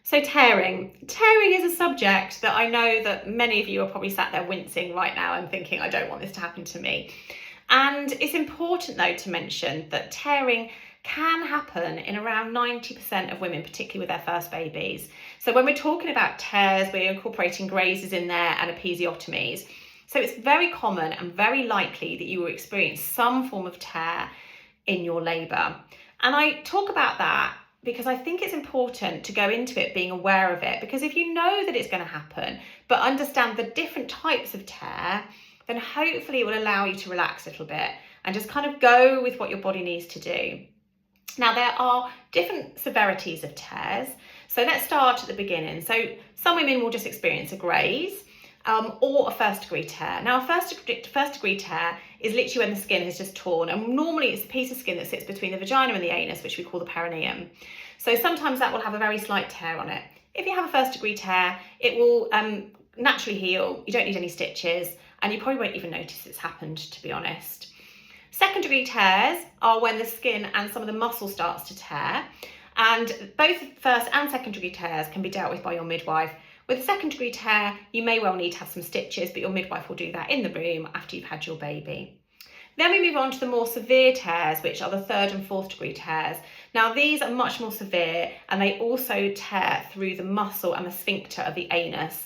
So tearing. Tearing is a subject that I know that many of you are probably sat there wincing right now and thinking, I don't want this to happen to me. And it's important though to mention that tearing can happen in around 90% of women, particularly with their first babies. So when we're talking about tears, we're incorporating grazes in there and episiotomies. So it's very common and very likely that you will experience some form of tear in your labour. And I talk about that because I think it's important to go into it being aware of it, because if you know that it's going to happen, but understand the different types of tear, then hopefully it will allow you to relax a little bit and just kind of go with what your body needs to do. Now, there are different severities of tears. So let's start at the beginning. So some women will just experience a graze or a first degree tear. Now, a first degree tear is literally when the skin has just torn, and normally it's a piece of skin that sits between the vagina and the anus, which we call the perineum. So sometimes that will have a very slight tear on it. If you have a first degree tear, it will naturally heal. You don't need any stitches, and you probably won't even notice it's happened, to be honest. Second degree tears are when the skin and some of the muscle starts to tear, and both first and second degree tears can be dealt with by your midwife. With a second degree tear, you may well need to have some stitches, but your midwife will do that in the room after you've had your baby. Then we move on to the more severe tears, which are the third and fourth degree tears. Now, these are much more severe, and they also tear through the muscle and the sphincter of the anus,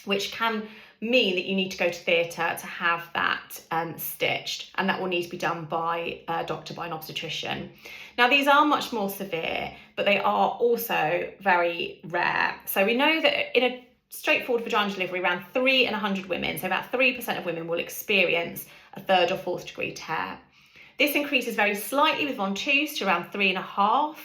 which can mean that you need to go to theatre to have that stitched, and that will need to be done by a doctor, by an obstetrician. Now, these are much more severe, but they are also very rare. So we know that in a straightforward vaginal delivery, around 3 in 100 women, so about 3% of women will experience a third or fourth degree tear. This increases very slightly with von Toos to around 3.5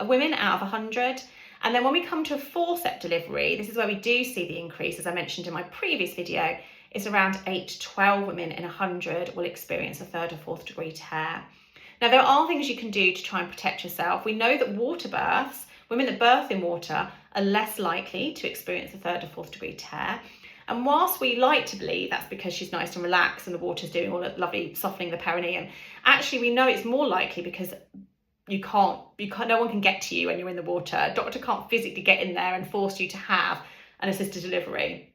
women out of 100. And then when we come to a forceps delivery, this is where we do see the increase, as I mentioned in my previous video. It's around 8 to 12 women in 100 will experience a third or fourth degree tear. Now, there are things you can do to try and protect yourself. We know that water births, women that birth in water, are less likely to experience a third or fourth degree tear. And whilst we like to believe that's because she's nice and relaxed and the water's doing all that lovely softening the perineum, actually we know it's more likely because no one can get to you when you're in the water. A doctor can't physically get in there and force you to have an assisted delivery.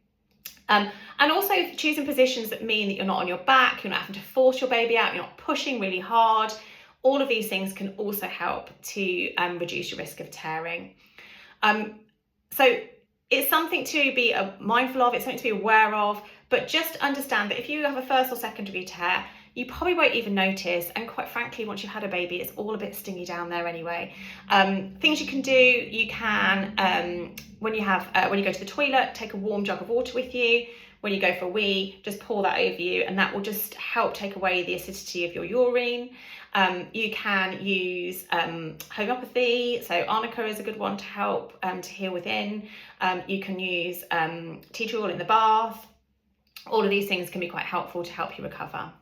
And also choosing positions that mean that you're not on your back, you're not having to force your baby out, you're not pushing really hard. All of these things can also help to reduce your risk of tearing. So it's something to be mindful of, it's something to be aware of, but just understand that if you have a first or second degree tear, you probably won't even notice, and quite frankly, once you've had a baby, it's all a bit stingy down there anyway. Things you can do, you can, when you go to the toilet, take a warm jug of water with you. When you go for a wee, just pour that over you, and that will just help take away the acidity of your urine. You can use homeopathy, so arnica is a good one to help to heal within. You can use tea tree oil in the bath. All of these things can be quite helpful to help you recover.